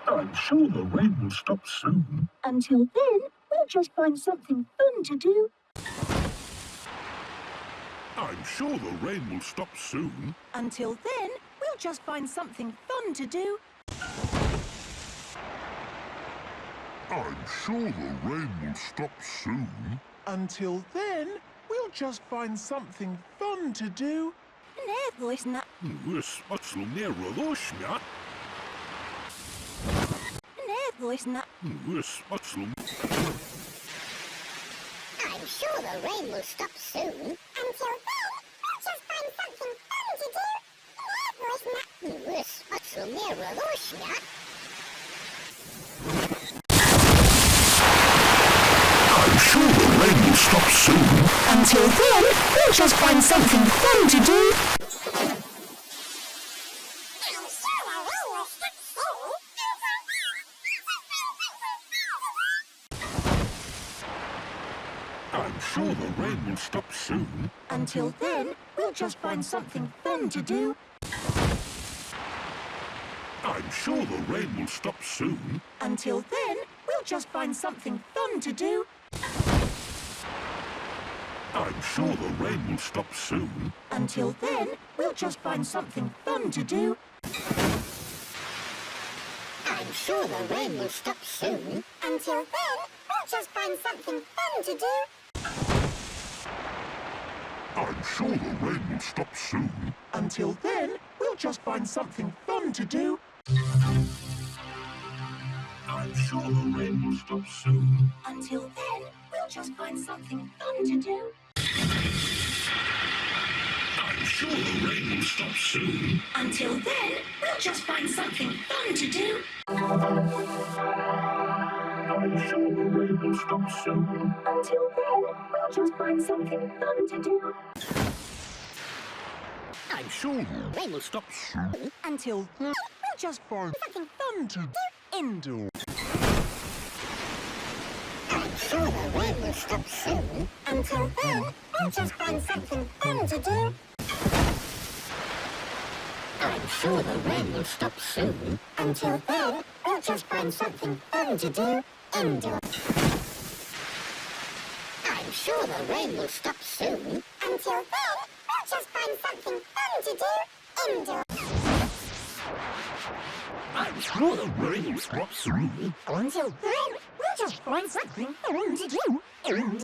I'm sure the rain will stop soon. Until then, we'll just find something fun to do. I'm sure the rain will stop soon. Until then, we'll just find something fun to do. I'm sure the rain will stop soon. Until then, we'll just find something fun to do. Nervo isn't that? What's near Rodoshnia? Nervo isn't that? What's I'm sure the rain will stop soon. Until then, we'll just find something fun to do. What's near Rodoshnia? I'm sure the rain will stop soon. Until then, we'll just find something fun to do. I'm sure the rain will stop soon. Until then, we'll just find something fun to do. I'm sure the rain will stop soon. Until then, we'll just find something fun to do. I'm sure the rain will stop soon. Until then, we'll just find something fun to do. I'm sure the rain will stop soon. Until then, we'll just find something fun to do. I'm sure the rain will stop soon. Until then, we'll just find something fun to do. I'm sure the rain will stop soon. Until then, we'll just find something fun to do. I'm sure the rain will stop soon. Until then, we'll just find something fun to do. I'm sure the rain will stop soon. Until then, we'll just find something fun to do. I'm sure the rain will stop soon. Until then, we'll just find Something Fun to do. indoor. I'm sure the rain will stop soon. Until then, we'll just find something fun to do. I'm sure the rain will stop soon. Until then, we'll just find something fun to do. Indoor. I'm sure the rain will stop soon. Until then, we'll just find something fun to do. Indoor. I'm sure the rain will stop soon. Until then, we'll just find something fun to do. Indoor.